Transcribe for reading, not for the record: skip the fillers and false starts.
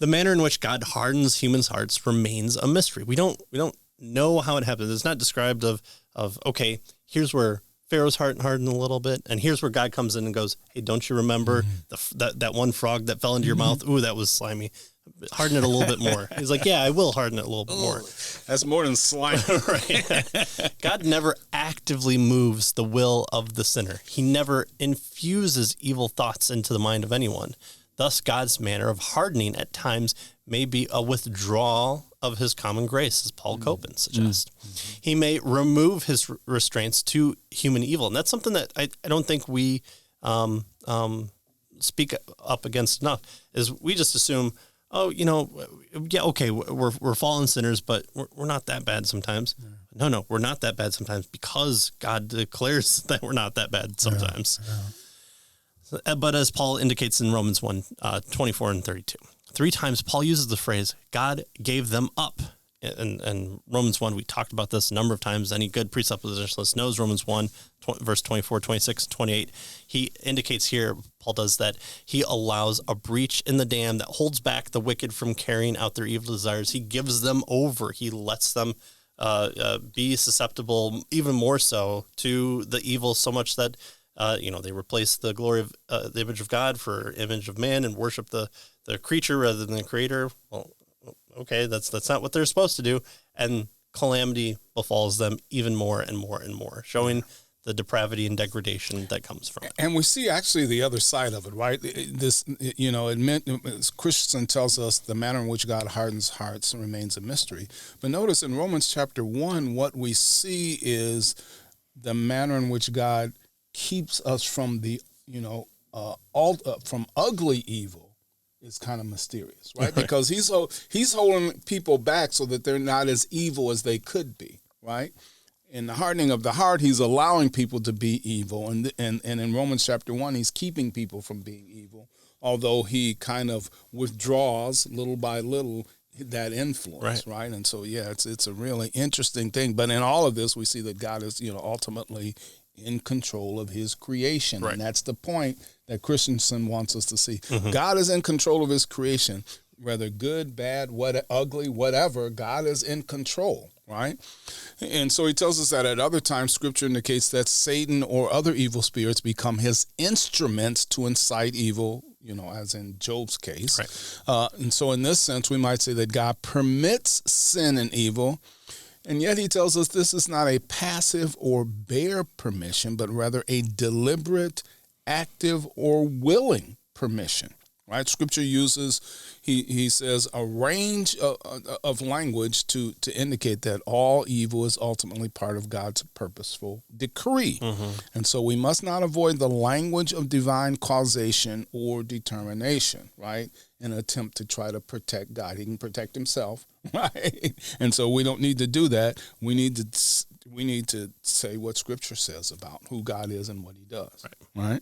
The manner in which God hardens humans' hearts remains a mystery. We don't know how it happens. It's not described of okay, here's where Pharaoh's heart hardened a little bit, and here's where God comes in and goes, hey, don't you remember that one frog that fell into your mouth? Ooh, that was slimy. Harden it a little bit more. He's like, yeah, I will harden it a little bit more. That's more than slime. Right. God never actively moves the will of the sinner. He never infuses evil thoughts into the mind of anyone. Thus, God's manner of hardening at times may be a withdrawal of his common grace, as Paul Copen suggests. He may remove his restraints to human evil. And that's something that I don't think we speak up against enough, is we just assume, oh, yeah, okay, we're fallen sinners, but we're not that bad sometimes. Yeah. No, we're not that bad sometimes because God declares that we're not that bad sometimes. Yeah. But as Paul indicates in Romans 1, 24 and 32, 3 times Paul uses the phrase, God gave them up. And Romans 1, we talked about this a number of times. Any good presuppositionalist knows Romans 1, verse 24, 26, 28. He indicates here, Paul does, that he allows a breach in the dam that holds back the wicked from carrying out their evil desires. He gives them over. He lets them be susceptible, even more so, to the evil, so much that they replace the glory of the image of God for image of man and worship the creature rather than the creator. Well, okay, that's not what they're supposed to do. And calamity befalls them even more and more and more, showing the depravity and degradation that comes from it. And we see actually the other side of it, right? This, Christensen tells us the manner in which God hardens hearts remains a mystery. But notice in Romans chapter 1, what we see is the manner in which God keeps us from from ugly evil is kind of mysterious, right? Because he's holding people back so that they're not as evil as they could be, right? In the hardening of the heart, he's allowing people to be evil, and in Romans chapter 1, he's keeping people from being evil, although he kind of withdraws little by little that influence, right? And so, yeah, it's a really interesting thing. But in all of this, we see that God is, ultimately in control of his creation. Right. And that's the point that Christensen wants us to see. God is in control of his creation, whether good, bad, ugly, whatever. God is in control, right? And so he tells us that at other times, Scripture indicates that Satan or other evil spirits become his instruments to incite evil, as in Job's case. Right. And so in this sense, we might say that God permits sin and evil, and yet he tells us this is not a passive or bare permission, but rather a deliberate, active, or willing permission. Right? Scripture uses, he says, a range of language to indicate that all evil is ultimately part of God's purposeful decree. And so we must not avoid the language of divine causation or determination, right? In an attempt to try to protect God. He can protect himself, right? And so we don't need to do that. We need to say what Scripture says about who God is and what he does, right?